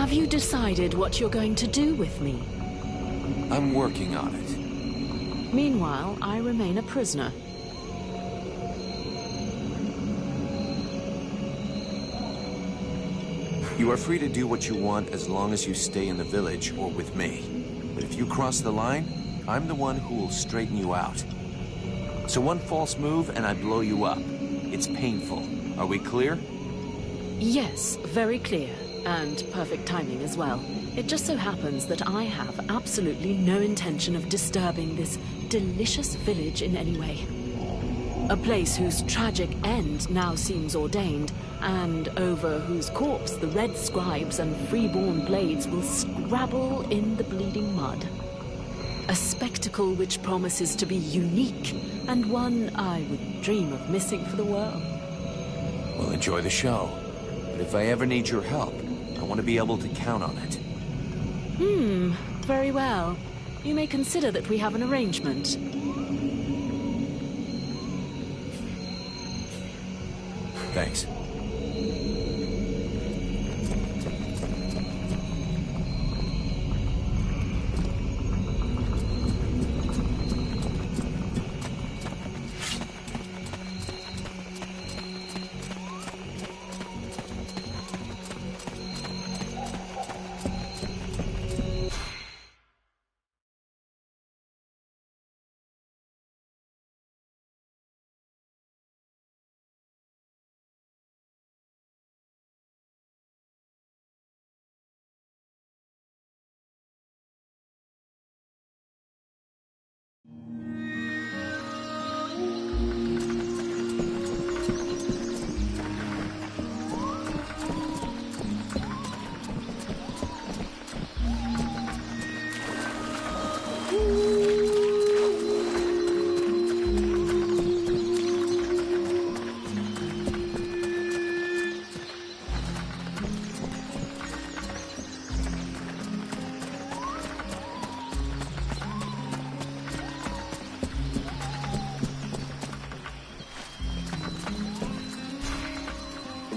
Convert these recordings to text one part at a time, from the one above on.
Have you decided what you're going to do with me? I'm working on it. Meanwhile, I remain a prisoner. You are free to do what you want as long as you stay in the village or with me. But if you cross the line, I'm the one who will straighten you out. So one false move and I blow you up. It's painful. Are we clear? Yes, very clear. And perfect timing as well. It just so happens that I have absolutely no intention of disturbing this delicious village in any way. A place whose tragic end now seems ordained, and over whose corpse the red scribes and freeborn blades will scrabble in the bleeding mud. A spectacle which promises to be unique, and one I would dream of missing for the world. Well, enjoy the show. But if I ever need your help, I want to be able to count on it. Very well. You may consider that we have an arrangement. Thanks.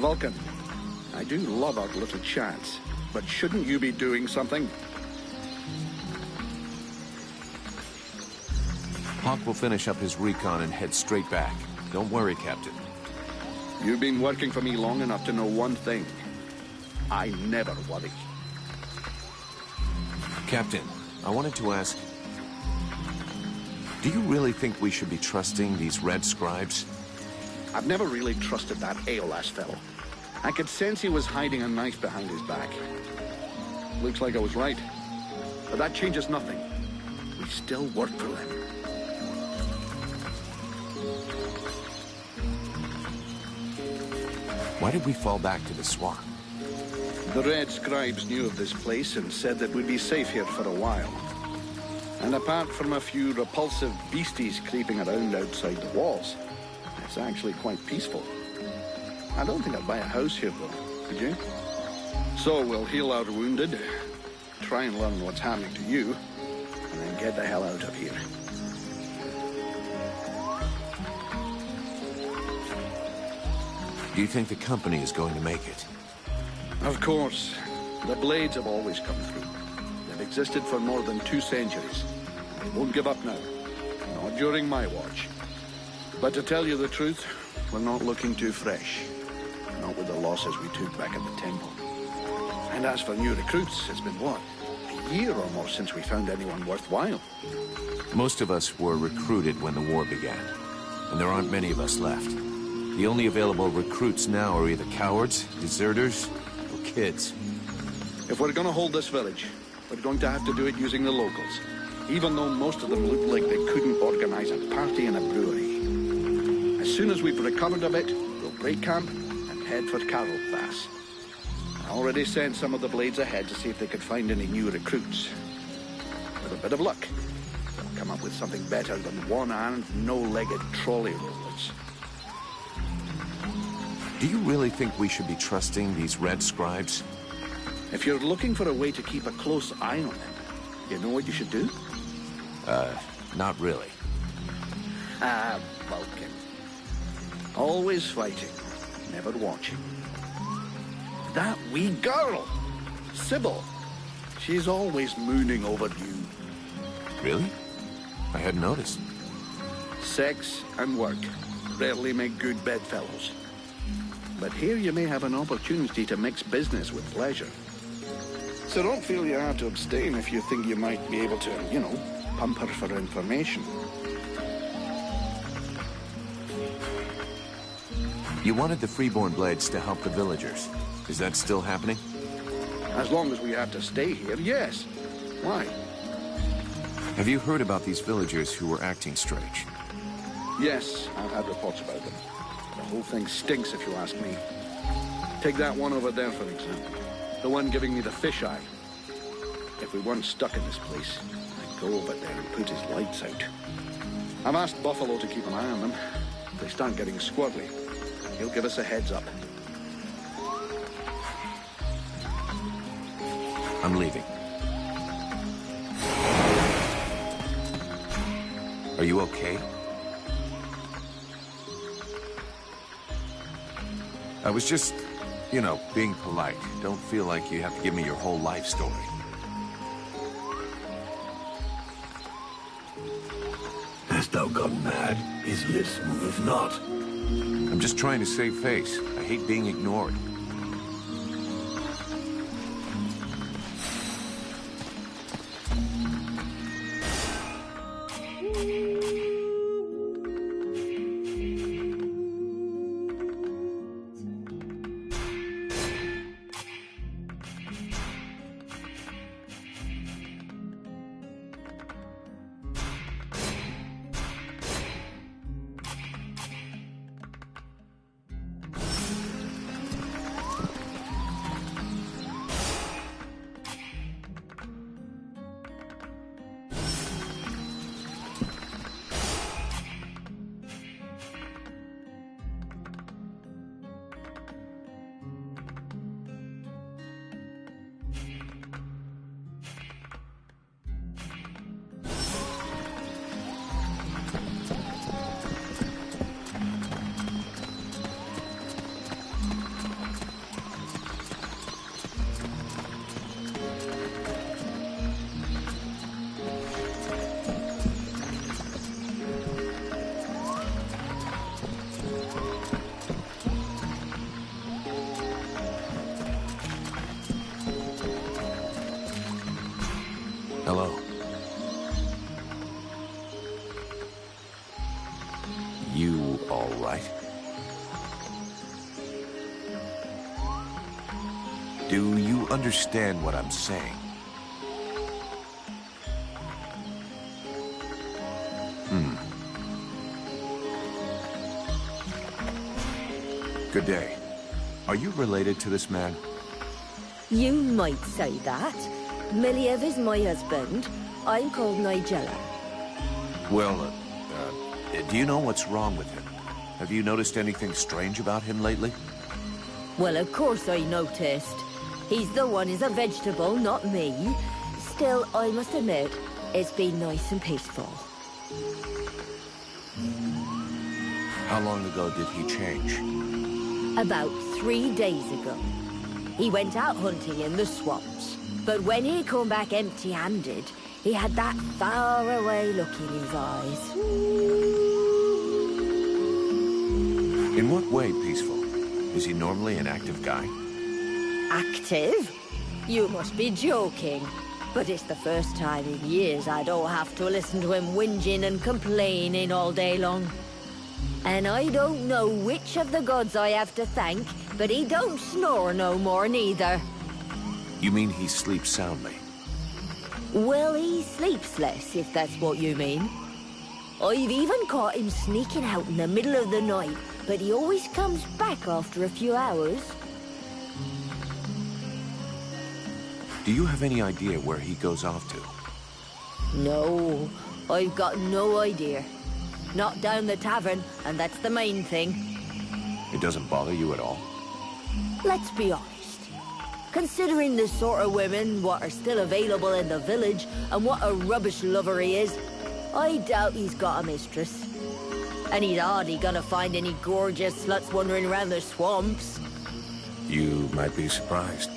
Vulcan, I do love our little chats, but shouldn't you be doing something? Hawk will finish up his recon and head straight back. Don't worry, Captain. You've been working for me long enough to know one thing. I never worry. Captain, I wanted to ask, do you really think we should be trusting these red scribes? I've never really trusted that Aeolus fellow. I could sense he was hiding a knife behind his back. Looks like I was right. But that changes nothing. We still work for them. Why did we fall back to the swamp? The Red Scribes knew of this place and said that we'd be safe here for a while. And apart from a few repulsive beasties creeping around outside the walls, it's actually quite peaceful. I don't think I'd buy a house here, though. Would you? So we'll heal our wounded, try and learn what's happening to you, and then get the hell out of here. Do you think the company is going to make it? Of course. The Blades have always come through. They've existed for more than 2 centuries. They won't give up now. Not during my watch. But to tell you the truth, we're not looking too fresh. Not with the losses we took back at the temple. And as for new recruits, it's been what? A year or more since we found anyone worthwhile. Most of us were recruited when the war began, and there aren't many of us left. The only available recruits now are either cowards, deserters, or kids. If we're gonna hold this village, we're going to have to do it using the locals. Even though most of them look like they couldn't organize a party in a brewery. As soon as we've recovered a bit, we'll break camp and head for Carroll Pass. I already sent some of the Blades ahead to see if they could find any new recruits. With a bit of luck, they'll come up with something better than one-armed, no-legged trolley rollers. Do you really think we should be trusting these red scribes? If you're looking for a way to keep a close eye on them, you know what you should do? Not really. Vulcan. Always fighting, never watching. That wee girl, Sybil, she's always mooning over you. Really? I hadn't noticed. Sex and work rarely make good bedfellows. But here you may have an opportunity to mix business with pleasure. So don't feel you have to abstain if you think you might be able to, you know, pump her for information. You wanted the Freeborn Blades to help the villagers. Is that still happening? As long as we have to stay here, yes. Why? Have you heard about these villagers who were acting strange? Yes, I've had reports about them. The whole thing stinks if you ask me. Take that one over there, for example. The one giving me the fisheye. If we weren't stuck in this place, I'd go over there and put his lights out. I've asked Buffalo to keep an eye on them. If they start getting squirrely, he'll give us a heads up. I'm leaving. Are you okay? I was just, you know, being polite. Don't feel like you have to give me your whole life story. Hast thou gone mad? His lips moveth not. I'm just trying to save face. I hate being ignored. Hello. You all right? Do you understand what I'm saying? Good day. Are you related to this man? You might say that. Miliev is my husband. I'm called Nigella. Well, do you know what's wrong with him? Have you noticed anything strange about him lately? Well, of course I noticed. He's the one who's a vegetable, not me. Still, I must admit, it's been nice and peaceful. How long ago did he change? About 3 days ago. He went out hunting in the swamps, but when he come back empty-handed, he had that far-away look in his eyes. In what way peaceful? Is he normally an active guy? Active? You must be joking. But it's the first time in years I don't have to listen to him whinging and complaining all day long. And I don't know which of the gods I have to thank, but he don't snore no more neither. You mean he sleeps soundly? Well, he sleeps less, if that's what you mean. I've even caught him sneaking out in the middle of the night, but he always comes back after a few hours. Do you have any idea where he goes off to? No, I've got no idea. Not down the tavern, and that's the main thing. It doesn't bother you at all? Let's be honest. Considering the sort of women what are still available in the village, and what a rubbish lover he is, I doubt he's got a mistress. And he's hardly gonna find any gorgeous sluts wandering around the swamps. You might be surprised.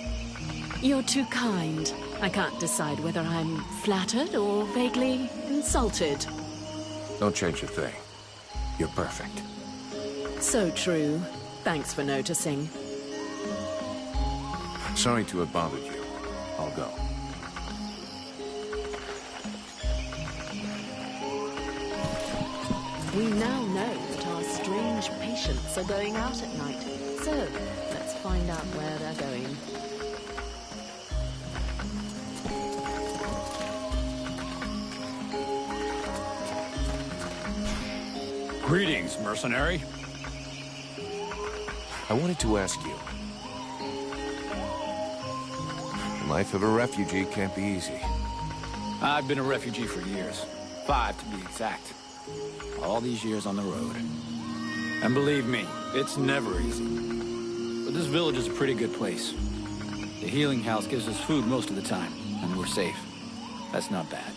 You're too kind. I can't decide whether I'm flattered or vaguely insulted. Don't change a thing. You're perfect. So true. Thanks for noticing. Sorry to have bothered you. I'll go. We now know that our strange patients are going out at night. So, let's find out where they're going. Greetings, mercenary. I wanted to ask you. The life of a refugee can't be easy. I've been a refugee for years. 5 to be exact. All these years on the road. And believe me, it's never easy. But this village is a pretty good place. The healing house gives us food most of the time, and we're safe. That's not bad.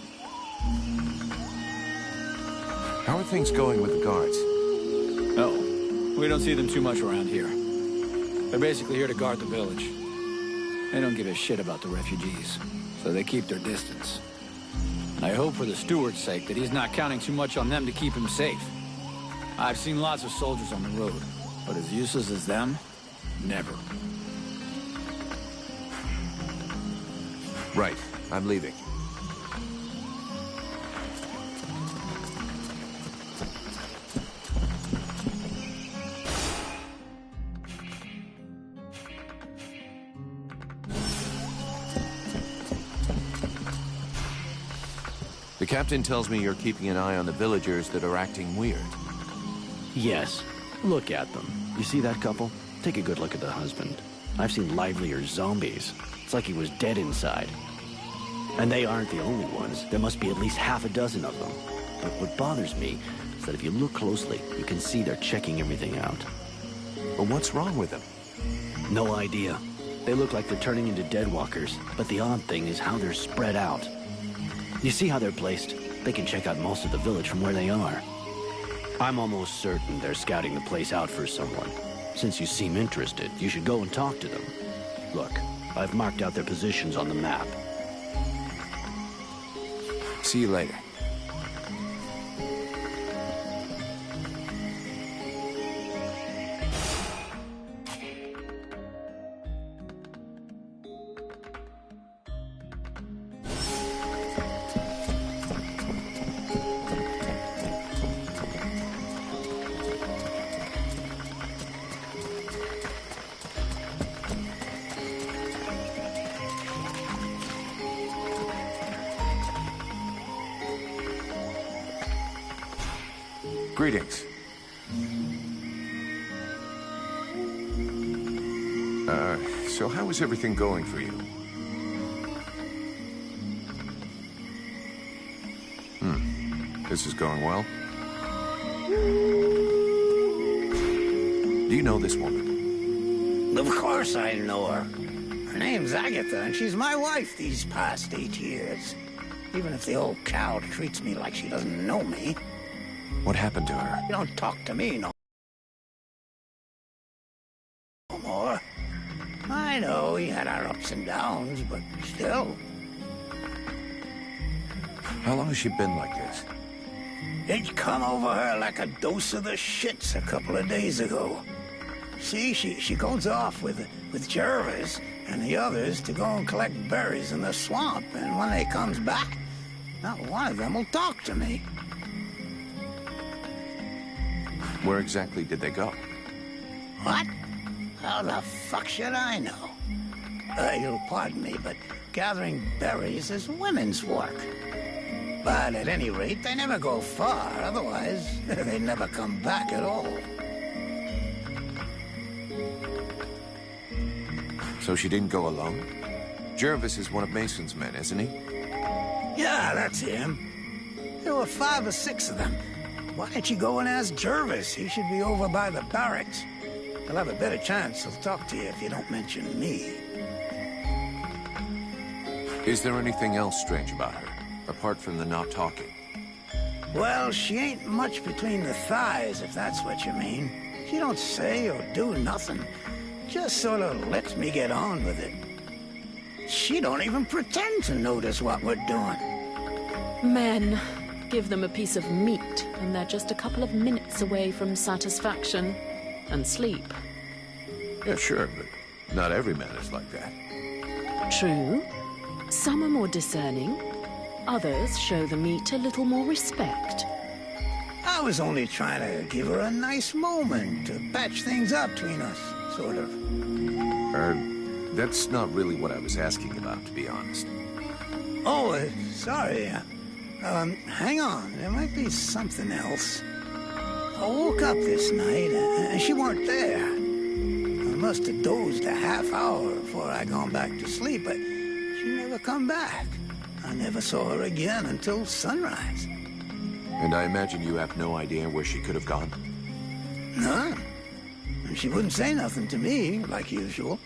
How are things going with the guards? Oh, we don't see them too much around here. They're basically here to guard the village. They don't give a shit about the refugees, so they keep their distance. And I hope for the steward's sake that he's not counting too much on them to keep him safe. I've seen lots of soldiers on the road, but as useless as them, never. Right. I'm leaving. The captain tells me you're keeping an eye on the villagers that are acting weird. Yes. Look at them. You see that couple? Take a good look at the husband. I've seen livelier zombies. It's like he was dead inside. And they aren't the only ones. There must be at least half a dozen of them. But what bothers me is that if you look closely, you can see they're checking everything out. But what's wrong with them? No idea. They look like they're turning into deadwalkers, but the odd thing is how they're spread out. You see how they're placed? They can check out most of the village from where they are. I'm almost certain they're scouting the place out for someone. Since you seem interested, you should go and talk to them. Look, I've marked out their positions on the map. See you later. Greetings. So how is everything going for you? This is going well? Do you know this woman? Of course I know her. Her name's Agatha, and she's my wife these past 8 years. Even if the old cow treats me like she doesn't know me. What happened to her? You don't talk to me, no ups and downs, but still. How long has she been like this? It come over her like a dose of the shits a couple of days ago. See, she goes off with Jervis and the others to go and collect berries in the swamp, and when they comes back, not one of them will talk to me. Where exactly did they go? What? How the fuck should I know? You'll pardon me, but gathering berries is women's work. But at any rate, they never go far, otherwise they never come back at all. So she didn't go alone? Jervis is one of Mason's men, isn't he? Yeah, that's him. There were 5 or 6 of them. Why don't you go and ask Jervis? He should be over by the barracks. He'll have a better chance. He'll talk to you if you don't mention me. Is there anything else strange about her, apart from the not talking? Well, she ain't much between the thighs, if that's what you mean. She don't say or do nothing. Just sort of lets me get on with it. She don't even pretend to notice what we're doing. Men. Give them a piece of meat, and they're just a couple of minutes away from satisfaction and sleep. Yeah, sure, but not every man is like that. True. Some are more discerning. Others show the meat a little more respect. I was only trying to give her a nice moment to patch things up between us, sort of. That's not really what I was asking about, to be honest. Oh, sorry. Hang on. There might be something else. I woke up this night, and she weren't there. I must have dozed a half hour before I gone back to sleep, but she never come back. I never saw her again until sunrise. And I imagine you have no idea where she could have gone? None. And she wouldn't say nothing to me, like usual.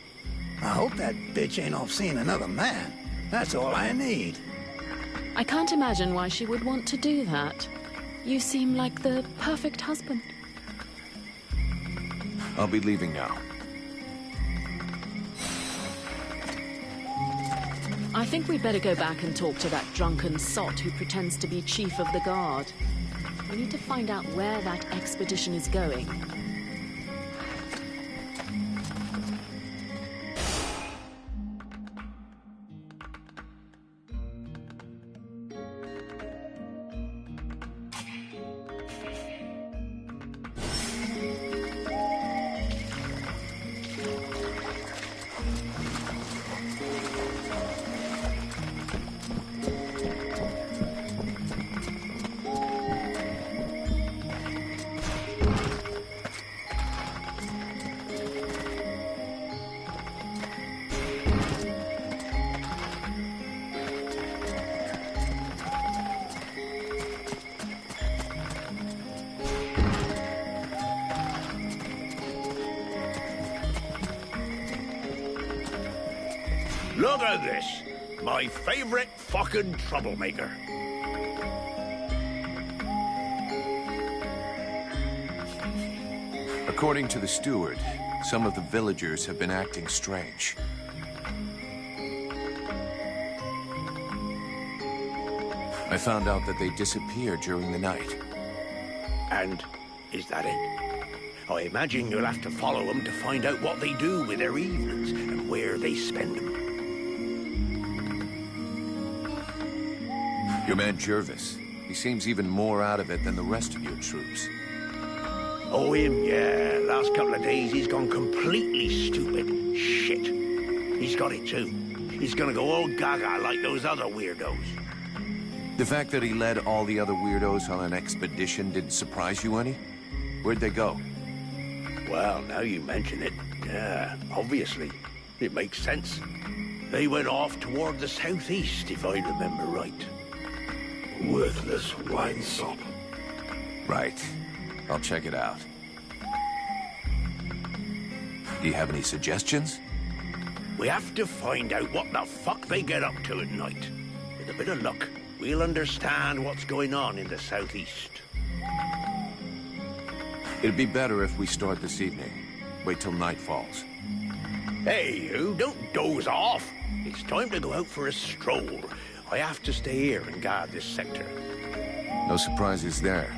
I hope that bitch ain't off seeing another man. That's all I need. I can't imagine why she would want to do that. You seem like the perfect husband. I'll be leaving now. I think we'd better go back and talk to that drunken sot who pretends to be chief of the guard. We need to find out where that expedition is going. Look at this. My favorite fucking troublemaker. According to the steward, some of the villagers have been acting strange. I found out that they disappeared during the night. And is that it? I imagine you'll have to follow them to find out what they do with their evenings and where they spend them. Your man Jervis, he seems even more out of it than the rest of your troops. Oh, him, yeah. Last couple of days, he's gone completely stupid. Shit. He's got it, too. He's gonna go all gaga like those other weirdos. The fact that he led all the other weirdos on an expedition didn't surprise you any? Where'd they go? Well, now you mention it, yeah, obviously. It makes sense. They went off toward the southeast, if I remember right. Worthless winesop. Right. I'll check it out. Do you have any suggestions? We have to find out what the fuck they get up to at night. With a bit of luck, we'll understand what's going on in the southeast. It'd be better if we start this evening. Wait till night falls. Hey, you, don't doze off. It's time to go out for a stroll. I have to stay here and guard this sector. No surprises there.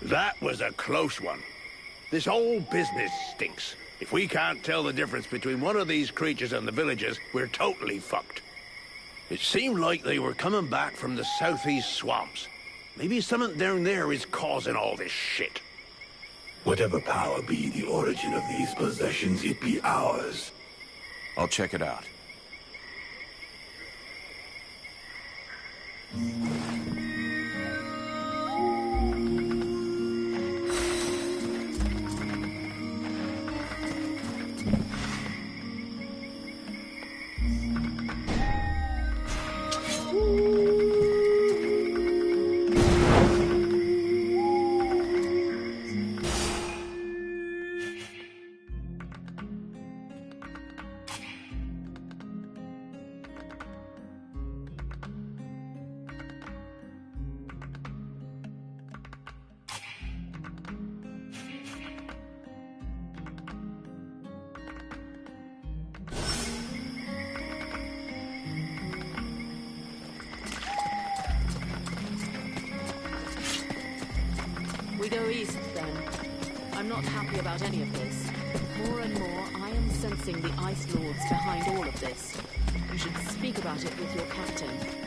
That was a close one. This whole business stinks. If we can't tell the difference between one of these creatures and the villagers, we're totally fucked. It seemed like they were coming back from the southeast swamps. Maybe something down there is causing all this shit. Whatever power be the origin of these possessions, it be ours. I'll check it out. We go east, then. I'm not happy about any of this. More and more, I am sensing the Ice Lords behind all of this. You should speak about it with your captain.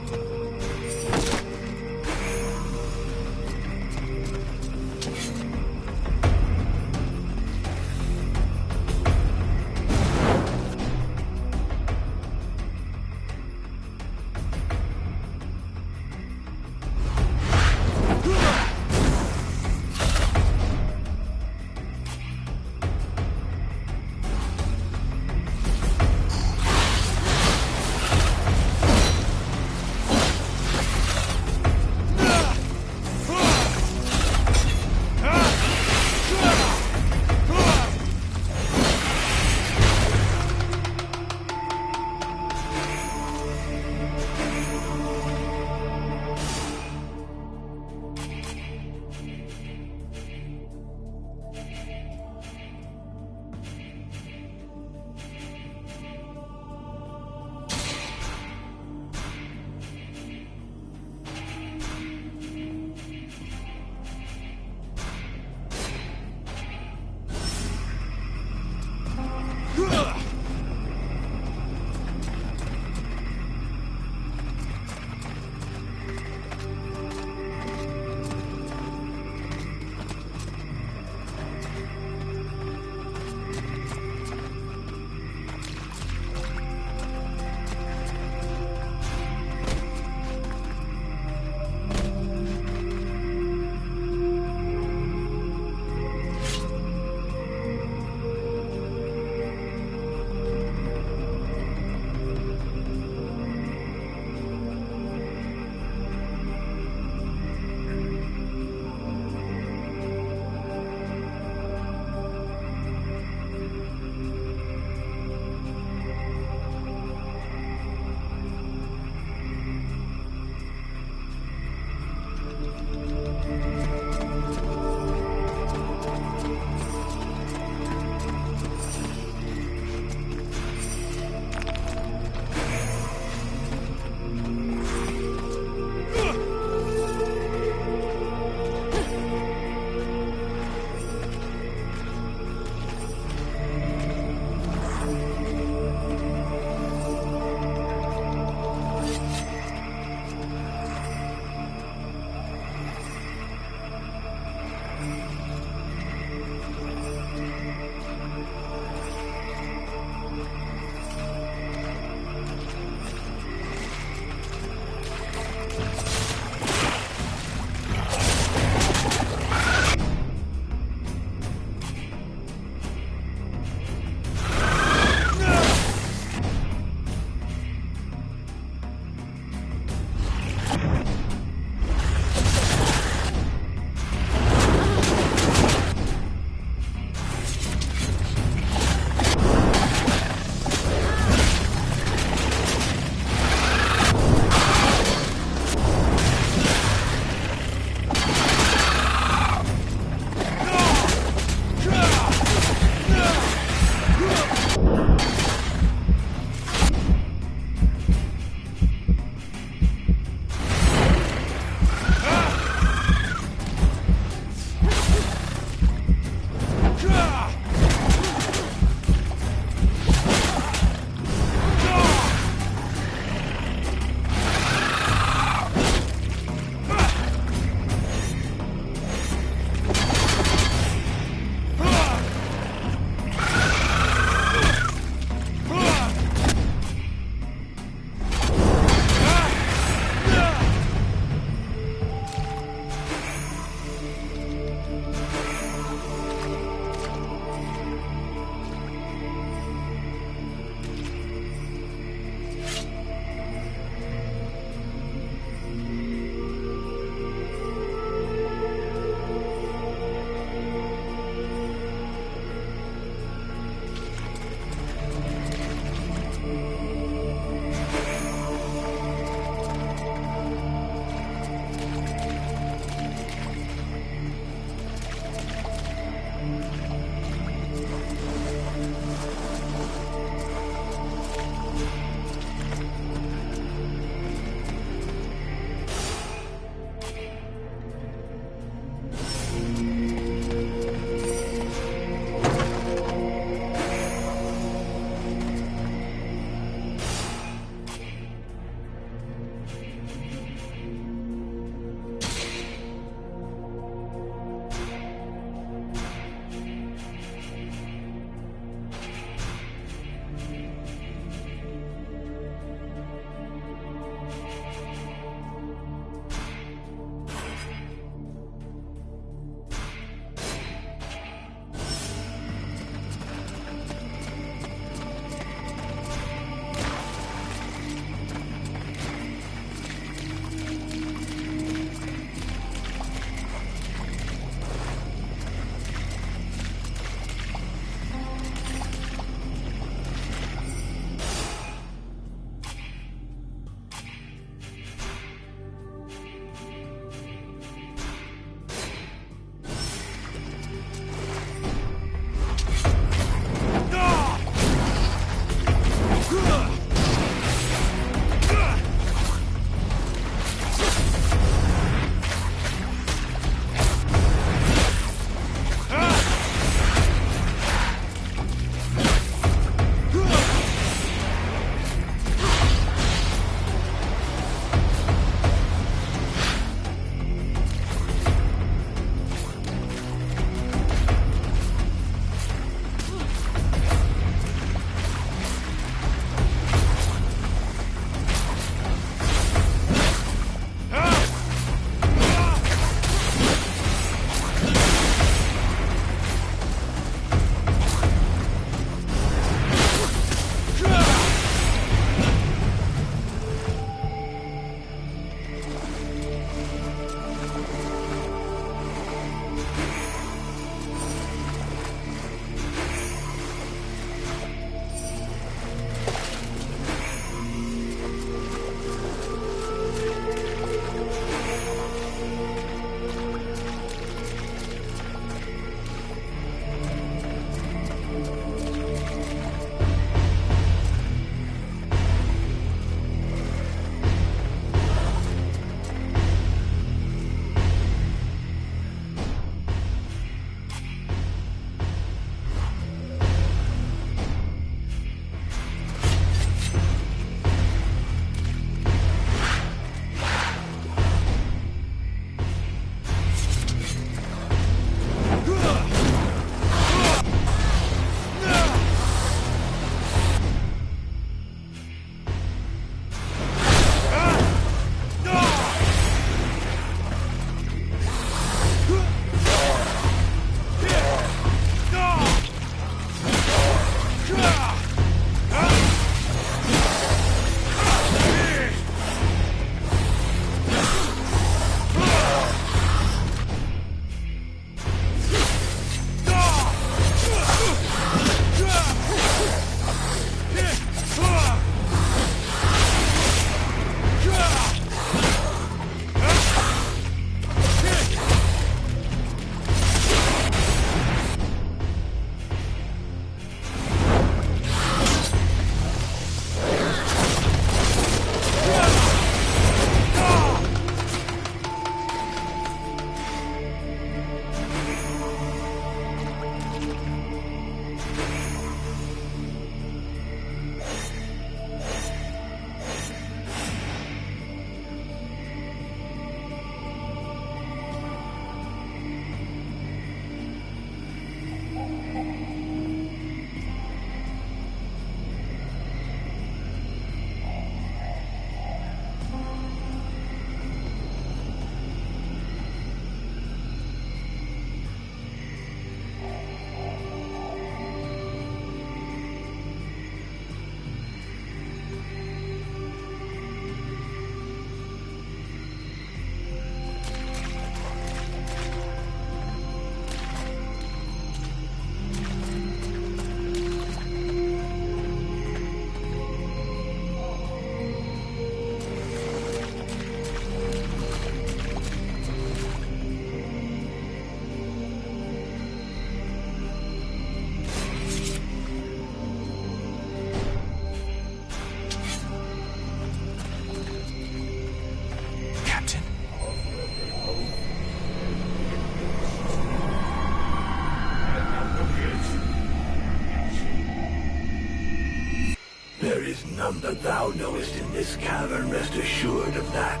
what thou knowest in this cavern, rest assured of that.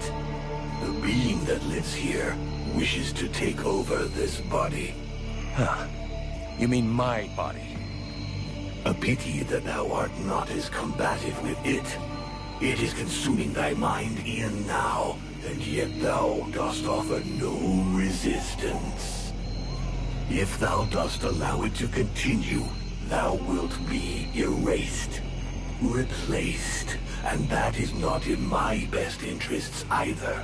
The being that lives here wishes to take over this body. Huh. You mean my body? A pity that thou art not as combative with it. It is consuming thy mind e'en now, and yet thou dost offer no resistance. If thou dost allow it to continue, thou wilt be erased, replaced, and that is not in my best interests either.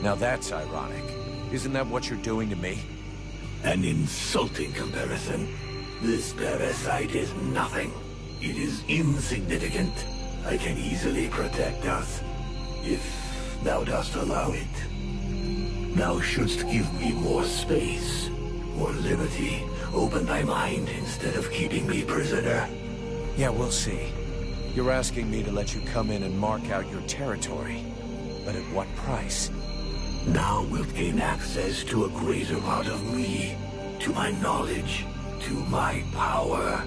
Now that's ironic. Isn't that what you're doing to me? An insulting comparison. This parasite is nothing. It is insignificant. I can easily protect us, if thou dost allow it. Thou shouldst give me more space, more liberty. Open thy mind instead of keeping me prisoner. Yeah, we'll see. You're asking me to let you come in and mark out your territory. But at what price? Thou wilt gain access to a greater part of me, to my knowledge, to my power.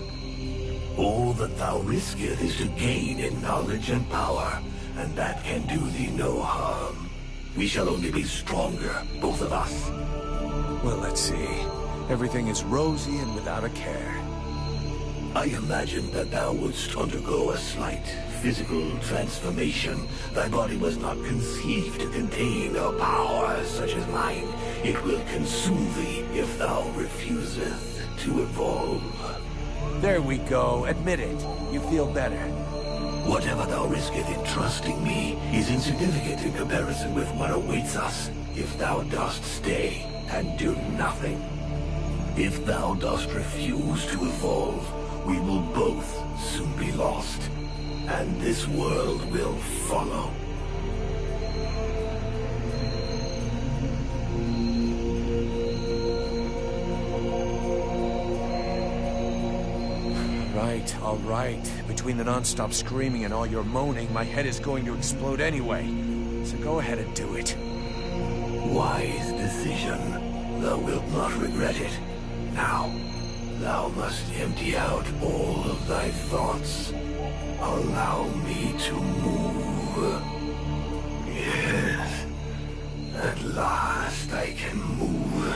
All that thou risketh is to gain in knowledge and power, and that can do thee no harm. We shall only be stronger, both of us. Well, let's see. Everything is rosy and without a care. I imagine that thou wouldst undergo a slight physical transformation. Thy body was not conceived to contain a power such as mine. It will consume thee if thou refuseth to evolve. There we go. Admit it. You feel better. Whatever thou risketh in trusting me is insignificant in comparison with what awaits us if thou dost stay and do nothing. If thou dost refuse to evolve, we will both soon be lost, and this world will follow. Right, all right. Between the non-stop screaming and all your moaning, my head is going to explode anyway. So go ahead and do it. Wise decision. Thou wilt not regret it. Now, thou must empty out all of thy thoughts. Allow me to move. Yes. At last I can move.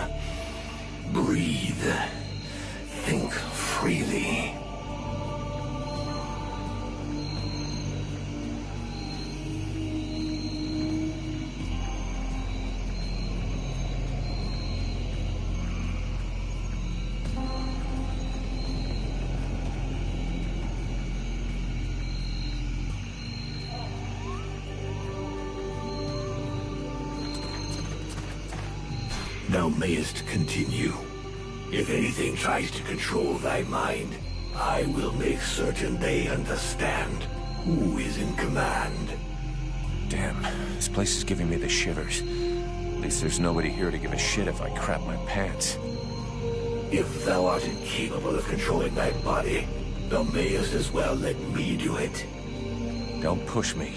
Breathe. Think freely. Thou mayest continue. If anything tries to control thy mind, I will make certain they understand who is in command. Damn, this place is giving me the shivers. At least there's nobody here to give a shit if I crap my pants. If thou art incapable of controlling thy body, thou mayest as well let me do it. Don't push me.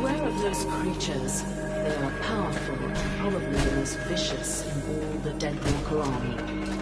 Beware of those creatures. They are powerful and probably the most vicious in all the Deadwalker army.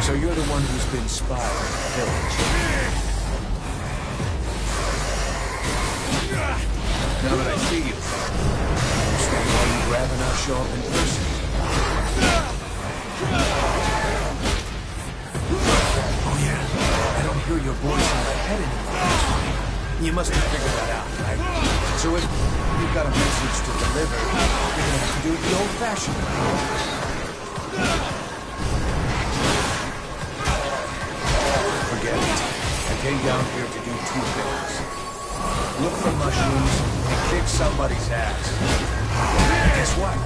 So you're the one who's been spying on the village. Now that I see you, I understand why you'd rather not show up in person. Oh yeah, I don't hear your voice in my head anymore. You must have figured that out, right? So if you've got a message to deliver, you're gonna have to do it the old-fashioned way. Forget it. I came down here to do two things. Look for mushrooms and kick somebody's ass. Guess what?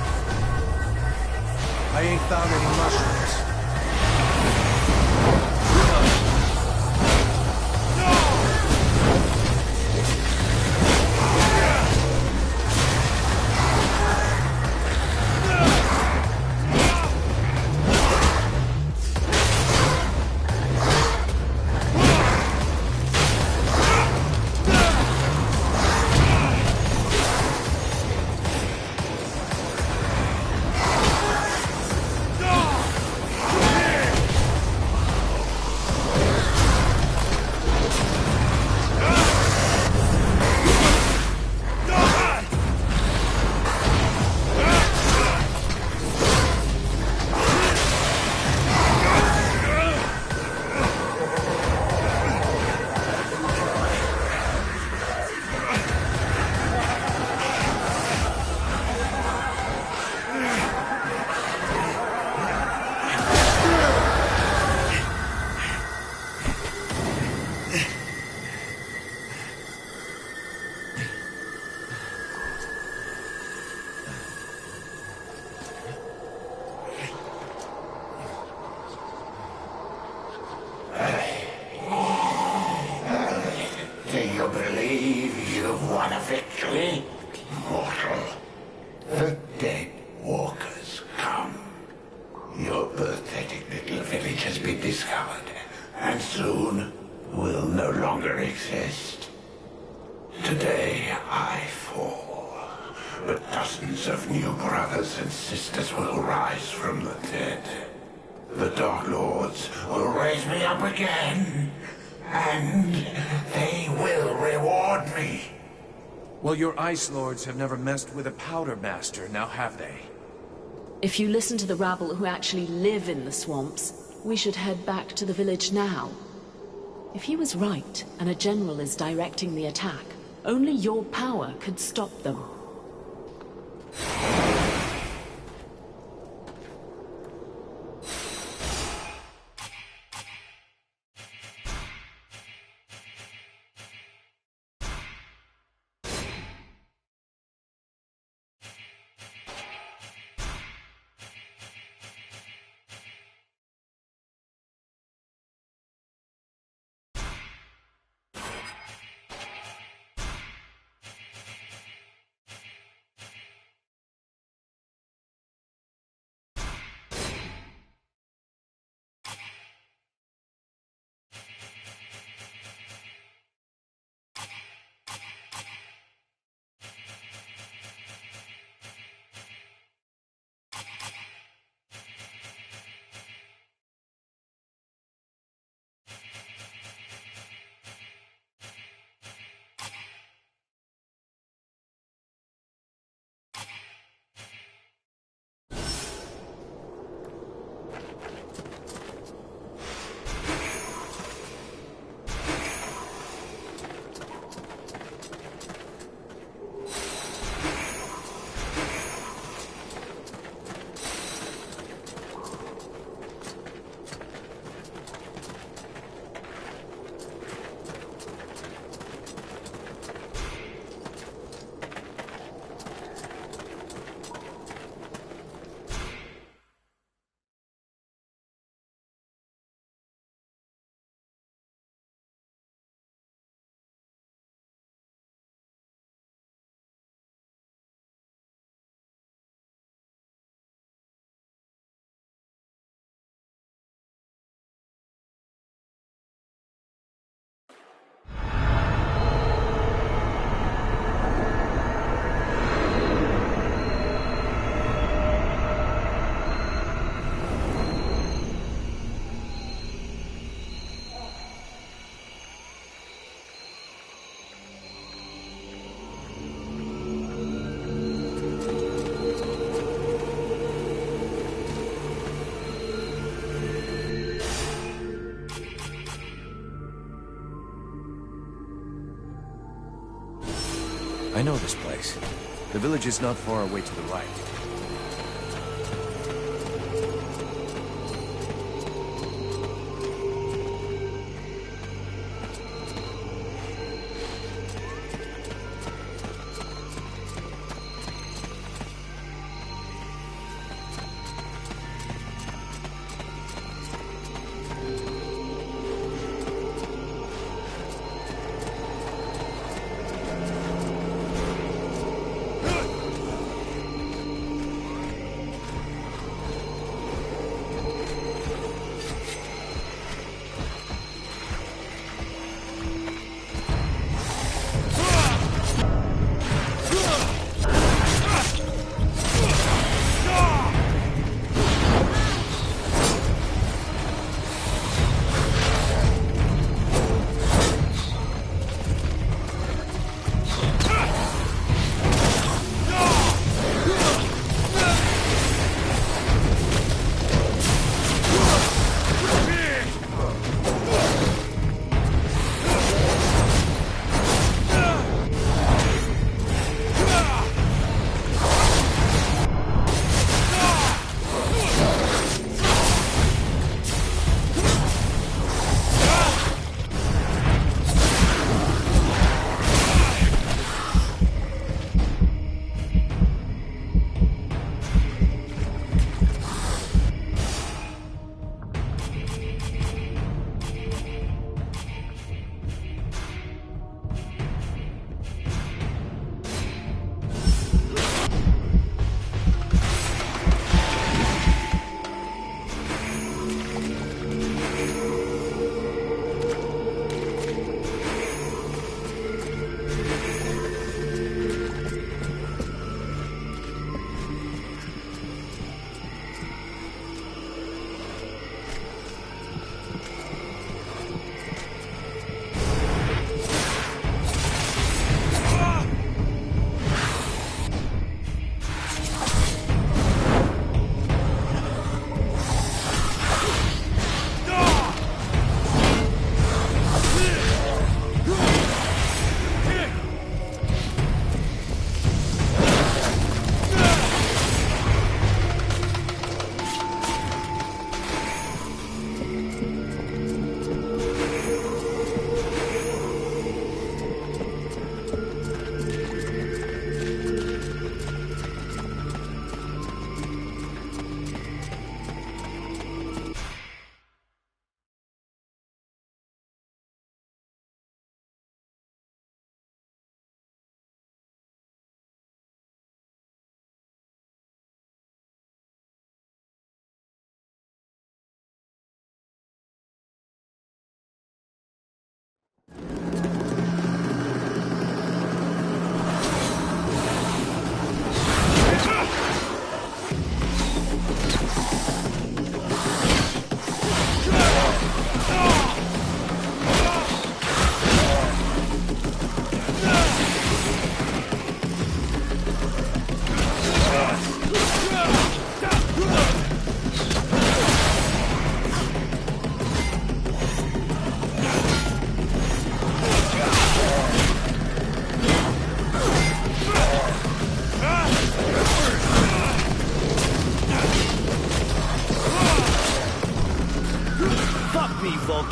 I ain't found any mushrooms. Do you believe you've won a victory, mortal? The dead walkers come. Your pathetic little village has been discovered, and soon will no longer exist. Today I fall, but dozens of new brothers and sisters will rise from the dead. The Dark Lords will raise me up again, and they will reward me. Well, your Ice Lords have never messed with a Powder Master, now have they? If you listen to the rabble who actually live in the swamps, we should head back to the village now. If he was right, and a general is directing the attack, only your power could stop them. I know this place. The village is not far away to the right.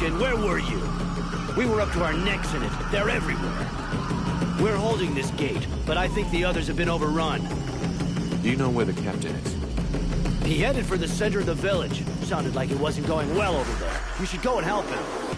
Vulcan, where were you? We were up to our necks in it. They're everywhere. We're holding this gate, but I think the others have been overrun. Do you know where the captain is? He headed for the center of the village. Sounded like it wasn't going well over there. We should go and help him.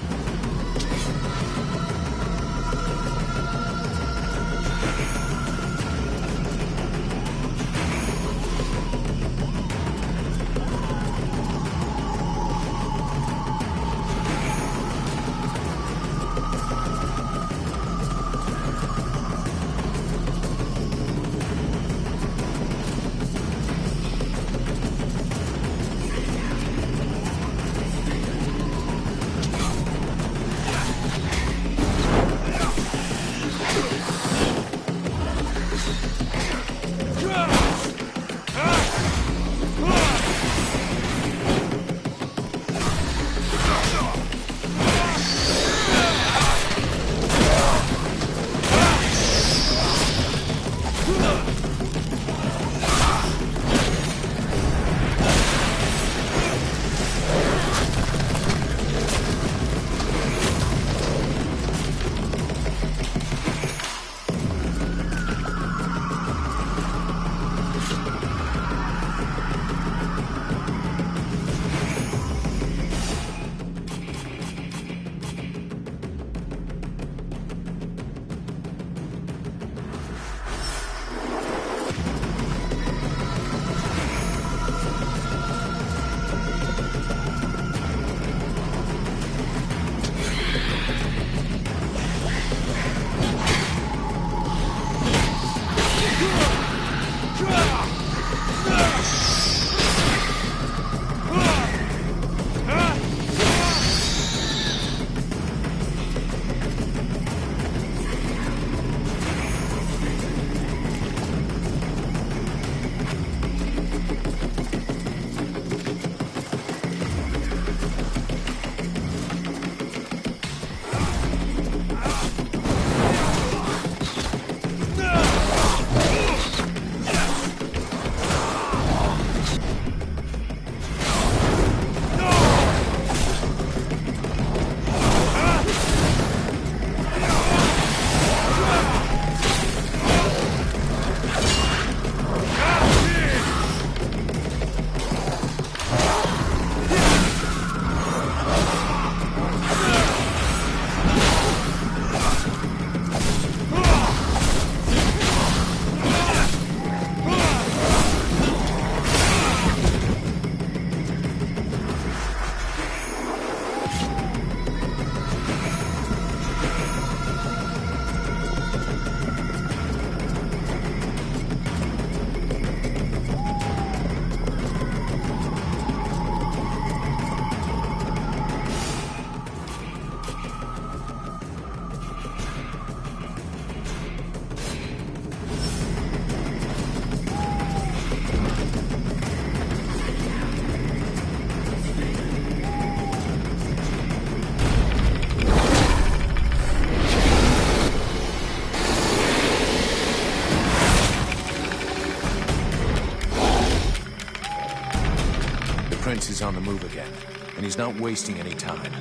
Prince is on the move again, and he's not wasting any time.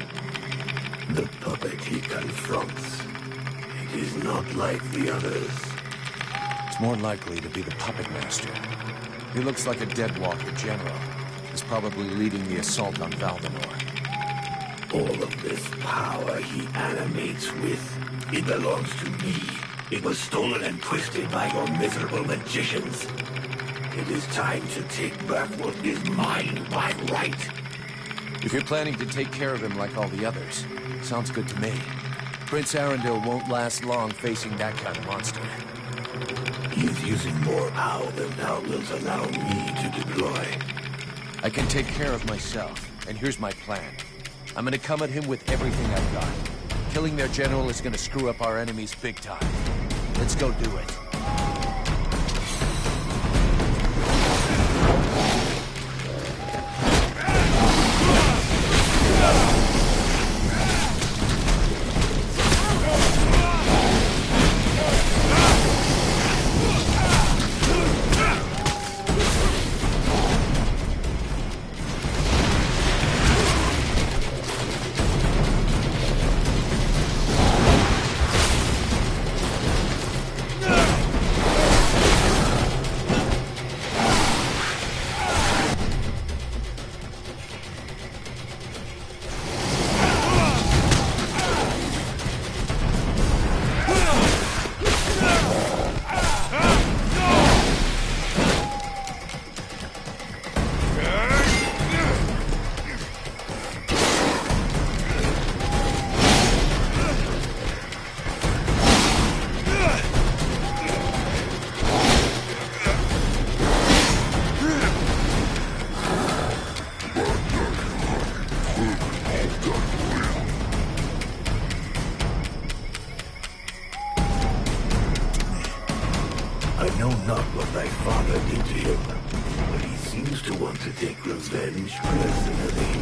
The puppet he confronts. It is not like the others. It's more likely to be the puppet master. He looks like a Deadwalker general. He's probably leading the assault on Valdenor. All of this power he animates with, it belongs to me. It was stolen and twisted by your miserable magicians. It is time to take back what is mine by right. If you're planning to take care of him like all the others, sounds good to me. Prince Arundel won't last long facing that kind of monster. He is using more power than thou wilt allow me to deploy. I can take care of myself, and here's my plan. I'm gonna come at him with everything I've got. Killing their general is gonna screw up our enemies big time. Let's go do it. I know not what thy father did to him, but he seems to want to take revenge personally.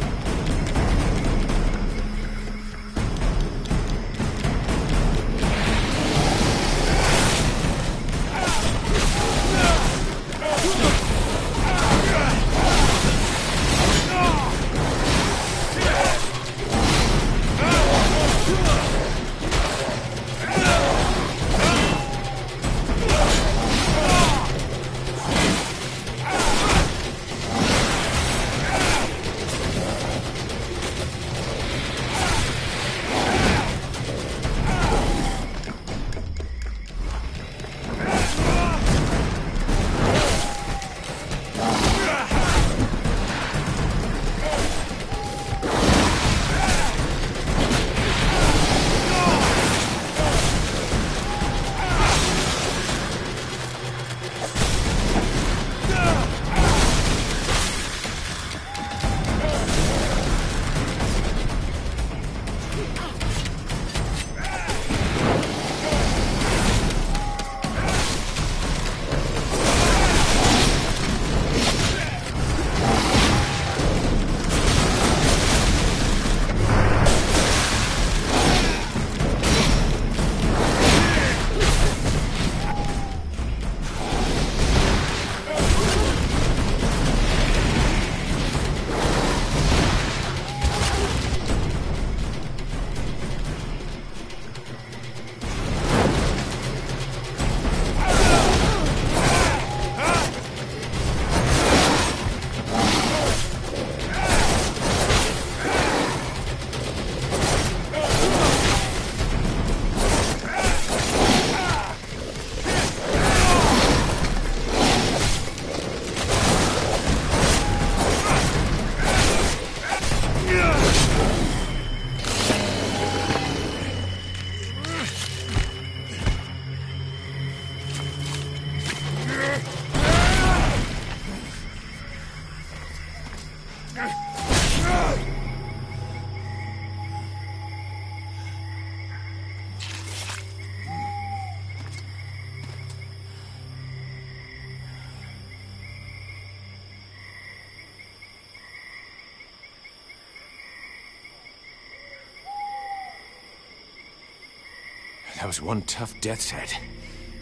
That was one tough death's head,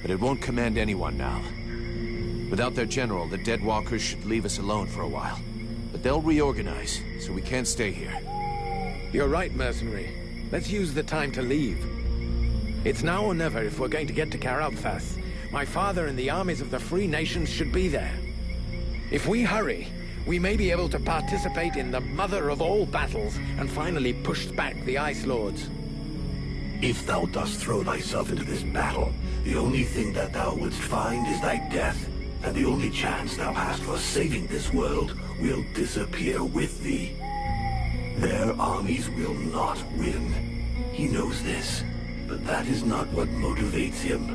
but it won't command anyone now. Without their general, the Deadwalkers should leave us alone for a while. But they'll reorganize, so we can't stay here. You're right, mercenary. Let's use the time to leave. It's now or never if we're going to get to Karalthas. My father and the armies of the Free Nations should be there. If we hurry, we may be able to participate in the mother of all battles and finally push back the Ice Lords. If thou dost throw thyself into this battle, the only thing that thou wouldst find is thy death, and the only chance thou hast for saving this world will disappear with thee. Their armies will not win. He knows this, but that is not what motivates him.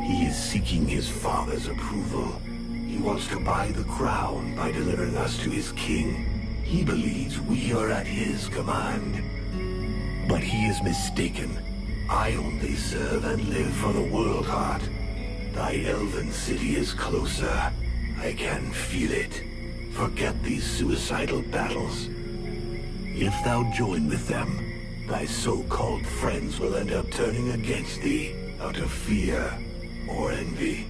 He is seeking his father's approval. He wants to buy the crown by delivering us to his king. He believes we are at his command. But he is mistaken. I only serve and live for the World Heart. Thy elven city is closer. I can feel it. Forget these suicidal battles. If thou join with them, thy so-called friends will end up turning against thee out of fear or envy.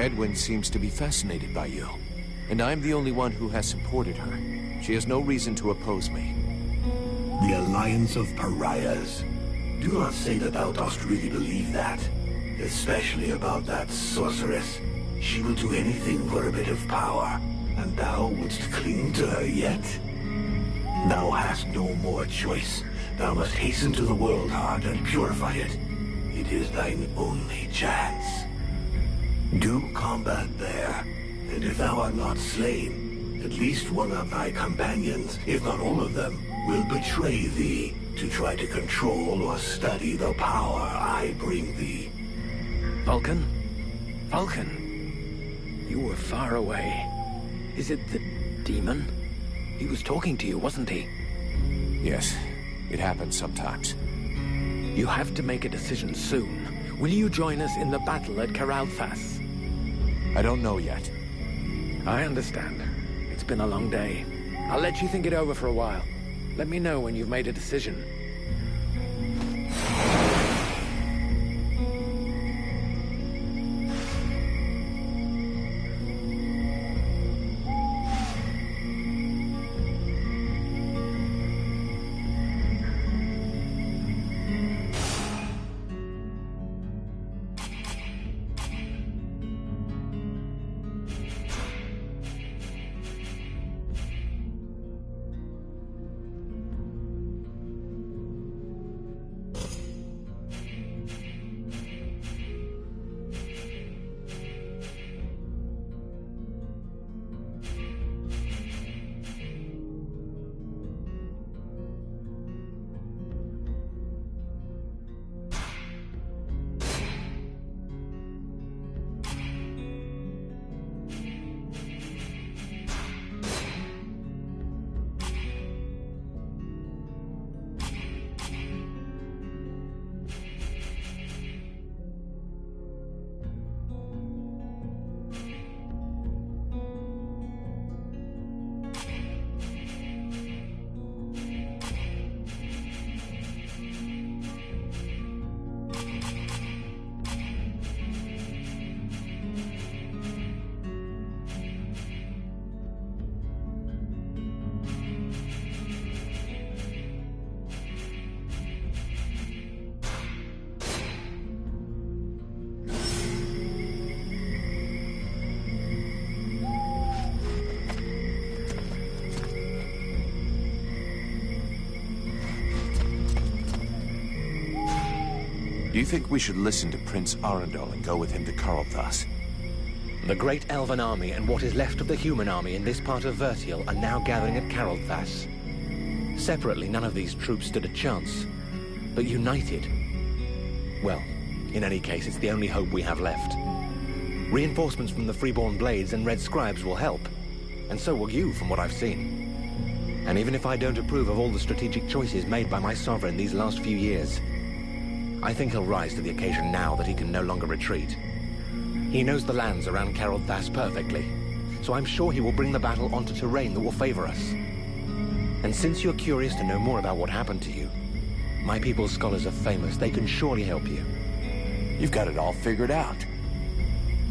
Edwin seems to be fascinated by you. And I'm the only one who has supported her. She has no reason to oppose me. The Alliance of Pariahs. Do not say that thou dost really believe that. Especially about that sorceress. She will do anything for a bit of power. And thou wouldst cling to her yet? Thou hast no more choice. Thou must hasten to the World Heart and purify it. It is thine only chance. Do combat there, and if thou art not slain, at least one of thy companions, if not all of them, will betray thee to try to control or study the power I bring thee. Vulcan? Vulcan? You were far away. Is it the demon? He was talking to you, wasn't he? Yes, it happens sometimes. You have to make a decision soon. Will you join us in the battle at Karalthas? I don't know yet. I understand. It's been a long day. I'll let you think it over for a while. Let me know when you've made a decision. Do you think we should listen to Prince Arundel and go with him to Karalthas? The great elven army and what is left of the human army in this part of Vertial are now gathering at Karalthas. Separately, none of these troops stood a chance. But united... well, in any case, it's the only hope we have left. Reinforcements from the Freeborn Blades and Red Scribes will help. And so will you, from what I've seen. And even if I don't approve of all the strategic choices made by my sovereign these last few years, I think he'll rise to the occasion now that he can no longer retreat. He knows the lands around Carol Thas perfectly, so I'm sure he will bring the battle onto terrain that will favor us. And since you're curious to know more about what happened to you, my people's scholars are famous. They can surely help you. You've got it all figured out.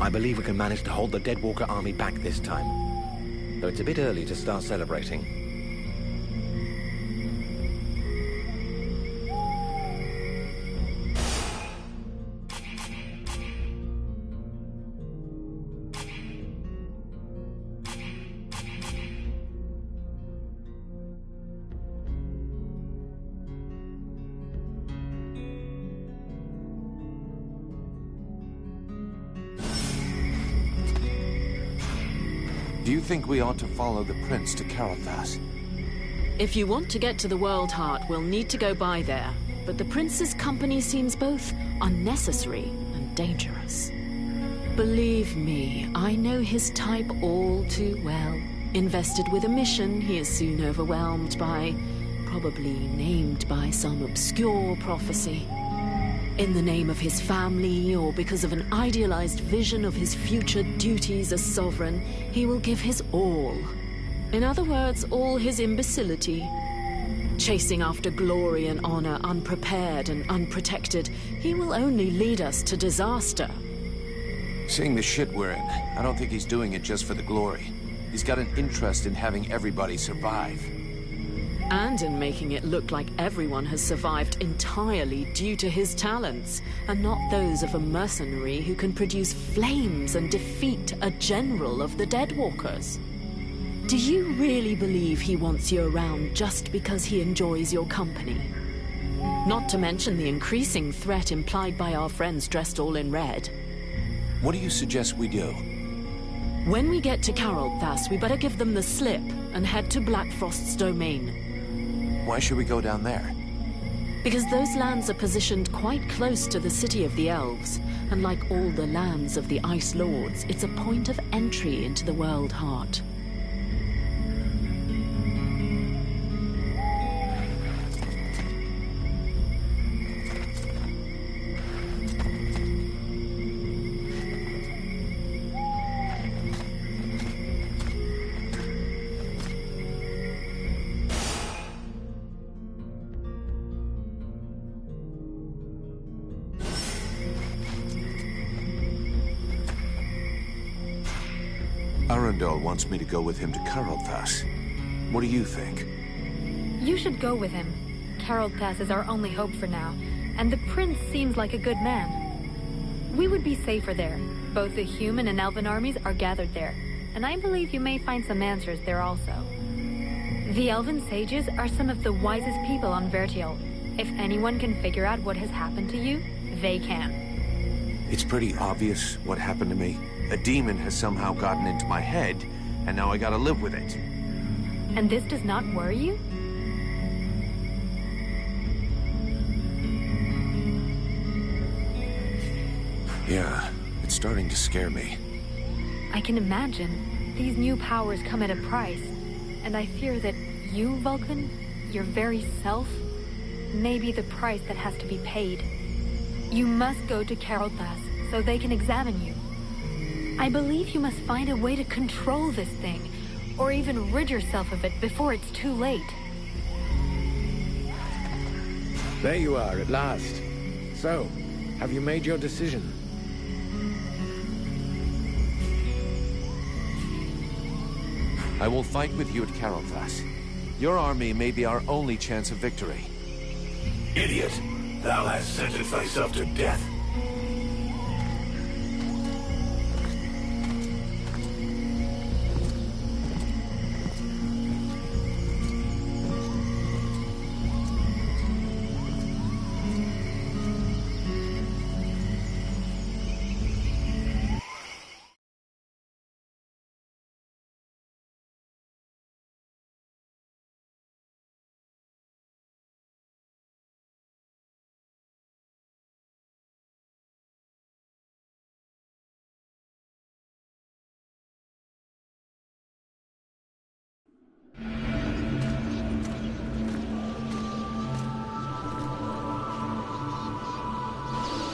I believe we can manage to hold the Deadwalker army back this time, though it's a bit early to start celebrating. Do you think we ought to follow the prince to Carol Thas? If you want to get to the World Heart, we'll need to go by there. But the prince's company seems both unnecessary and dangerous. Believe me, I know his type all too well. Invested with a mission, he is soon overwhelmed by, probably named by some obscure prophecy. In the name of his family, or because of an idealized vision of his future duties as sovereign, he will give his all. In other words, all his imbecility. Chasing after glory and honor, unprepared and unprotected, he will only lead us to disaster. Seeing the shit we're in, I don't think he's doing it just for the glory. He's got an interest in having everybody survive. And in making it look like everyone has survived entirely due to his talents, and not those of a mercenary who can produce flames and defeat a general of the Deadwalkers. Do you really believe he wants you around just because he enjoys your company? Not to mention the increasing threat implied by our friends dressed all in red. What do you suggest we do? When we get to Carol Thas, we better give them the slip and head to Blackfrost's domain. Why should we go down there? Because those lands are positioned quite close to the city of the elves, and like all the lands of the Ice Lords, it's a point of entry into the World Heart. Arundel wants me to go with him to Carol Thas. What do you think? You should go with him. Carol Thas is our only hope for now, and the prince seems like a good man. We would be safer there. Both the human and elven armies are gathered there, and I believe you may find some answers there also. The elven sages are some of the wisest people on Vertial. If anyone can figure out what has happened to you, they can. It's pretty obvious what happened to me. A demon has somehow gotten into my head, and now I gotta live with it. And this does not worry you? Yeah, it's starting to scare me. I can imagine. These new powers come at a price. And I fear that you, Vulcan, your very self, may be the price that has to be paid. You must go to Carol Thas so they can examine you. I believe you must find a way to control this thing, or even rid yourself of it before it's too late. There you are, at last. So, have you made your decision? I will fight with you at Carol Thas. Your army may be our only chance of victory. Idiot! Thou hast sentenced thyself to death.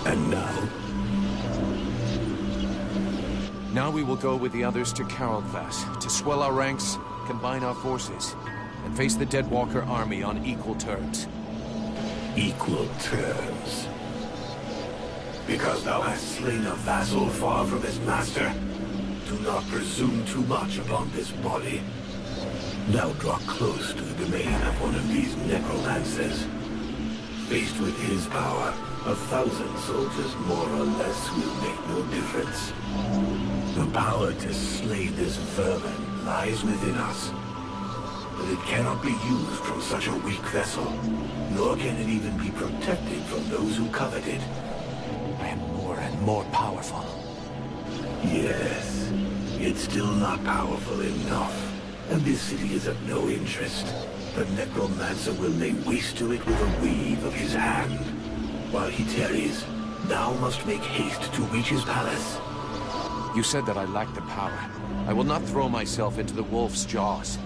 And now? Now we will go with the others to Caroldvass, to swell our ranks, combine our forces, and face the Deadwalker army on equal terms. Equal terms? Because thou hast slain a vassal far from his master, do not presume too much upon this body. Now draw close to the domain of one of these necromancers. Faced with his power, 1,000 soldiers more or less will make no difference. The power to slay this vermin lies within us. But it cannot be used from such a weak vessel, nor can it even be protected from those who covet it. I am more and more powerful. Yes, it's still not powerful enough, and this city is of no interest. The necromancer will lay waste to it with a wave of his hand. While he tarries, thou must make haste to reach his palace. You said that I lack the power. I will not throw myself into the wolf's jaws.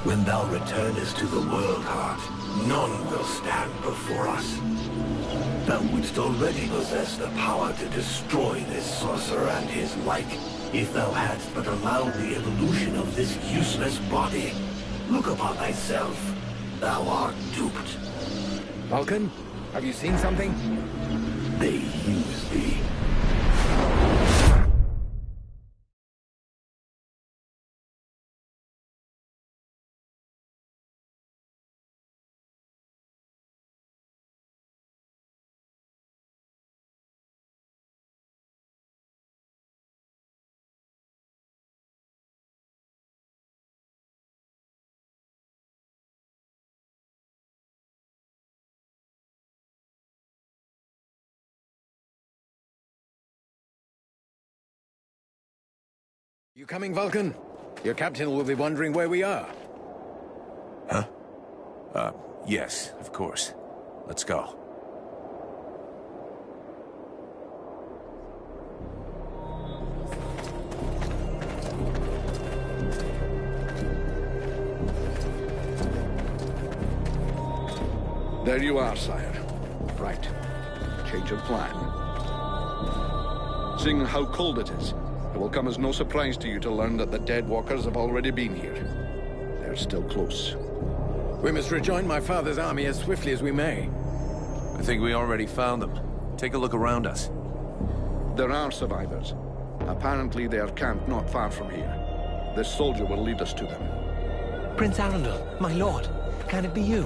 When thou returnest to the world heart, none will stand before us. Thou wouldst already possess the power to destroy this sorcerer and his like, if thou hadst but allowed the evolution of this useless body. Look upon thyself. Thou art duped. Vulcan, have you seen something? They use thee. You coming, Vulcan? Your captain will be wondering where we are. Huh? Yes, of course. Let's go. There you are, sire. Right. Change of plan. Seeing how cold it is, it will come as no surprise to you to learn that the Deadwalkers have already been here. They're still close. We must rejoin my father's army as swiftly as we may. I think we already found them. Take a look around us. There are survivors. Apparently they are camped not far from here. This soldier will lead us to them. Prince Arundel, my lord, can it be you?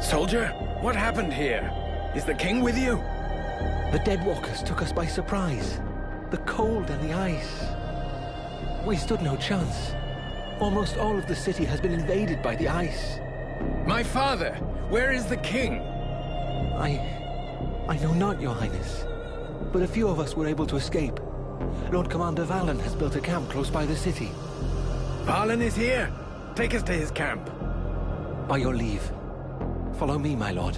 Soldier, what happened here? Is the king with you? The Deadwalkers took us by surprise. The cold and the ice. We stood no chance. Almost all of the city has been invaded by the ice. My father! Where is the king? I know not, Your Highness. But a few of us were able to escape. Lord Commander Valen has built a camp close by the city. Valen is here! Take us to his camp. By your leave. Follow me, my lord.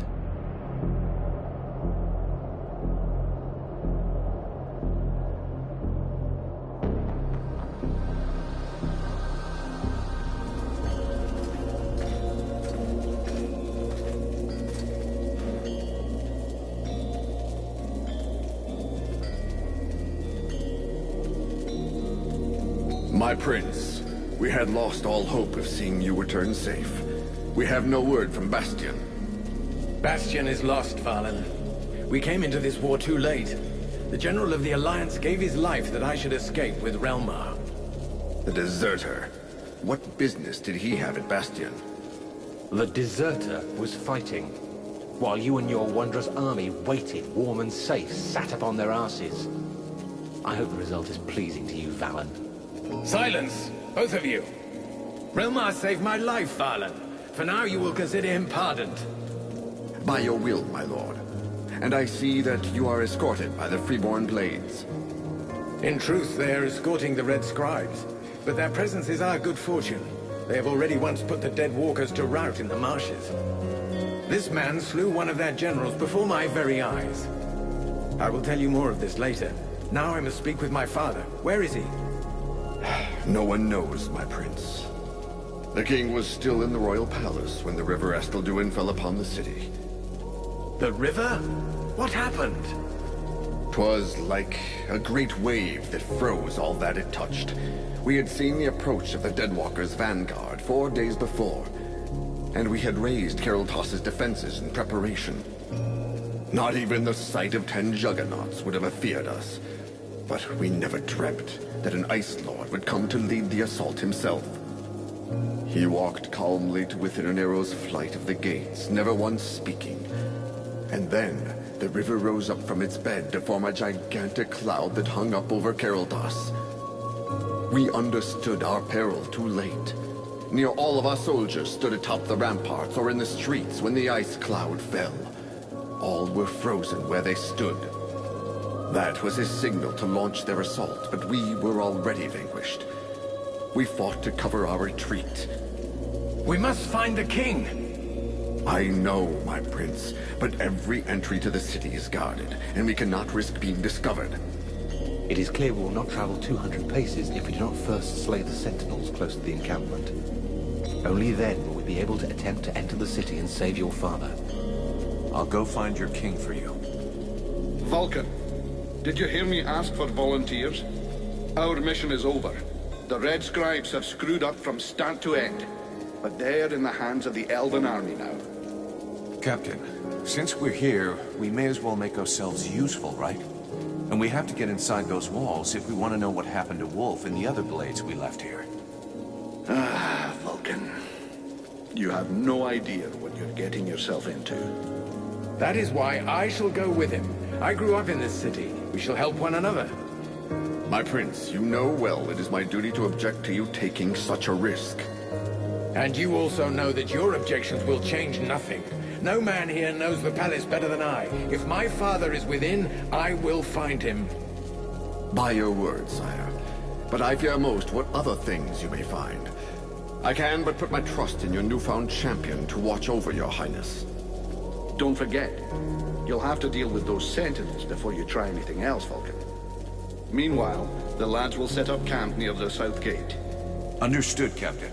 My prince, we had lost all hope of seeing you return safe. We have no word from Bastion. Bastion is lost, Valen. We came into this war too late. The General of the Alliance gave his life that I should escape with Relmar. The deserter. What business did he have at Bastion? The deserter was fighting, while you and your wondrous army waited, warm and safe, sat upon their asses. I hope the result is pleasing to you, Valen. Silence, both of you. Relmar saved my life, Valen. For now, you will consider him pardoned. By your will, my lord. And I see that you are escorted by the Freeborn Blades. In truth, they are escorting the Red Scribes, but their presence is our good fortune. They have already once put the Dead Walkers to rout in the marshes. This man slew one of their generals before my very eyes. I will tell you more of this later. Now I must speak with my father. Where is he? No one knows, my prince. The king was still in the royal palace when the River Estelduin fell upon the city. The river? What happened? 'Twas like a great wave that froze all that it touched. We had seen the approach of the Deadwalkers' vanguard 4 days before, and we had raised Caroltas's defenses in preparation. Not even the sight of 10 juggernauts would have feared us, but we never dreamt that an Ice Lord would come to lead the assault himself. He walked calmly to within an arrow's flight of the gates, never once speaking. And then, the river rose up from its bed to form a gigantic cloud that hung up over Caroltas. We understood our peril too late. Near all of our soldiers stood atop the ramparts or in the streets when the ice cloud fell. All were frozen where they stood. That was his signal to launch their assault, but we were already vanquished. We fought to cover our retreat. We must find the king! I know, my prince, but every entry to the city is guarded, and we cannot risk being discovered. It is clear we will not travel 200 paces if we do not first slay the sentinels close to the encampment. Only then will we be able to attempt to enter the city and save your father. I'll go find your king for you. Vulcan, did you hear me ask for volunteers? Our mission is over. The Red Scribes have screwed up from start to end. But they're in the hands of the Elven army now. Captain, since we're here, we may as well make ourselves useful, right? And we have to get inside those walls if we want to know what happened to Wolf and the other blades we left here. Ah, Vulcan. You have no idea what you're getting yourself into. That is why I shall go with him. I grew up in this city. We shall help one another. My prince, you know well it is my duty to object to you taking such a risk. And you also know that your objections will change nothing. No man here knows the palace better than I. If my father is within, I will find him. By your word, sire. But I fear most what other things you may find. I can but put my trust in your newfound champion to watch over your highness. Don't forget, you'll have to deal with those sentinels before you try anything else, Vulcan. Meanwhile, the lads will set up camp near the south gate. Understood, Captain.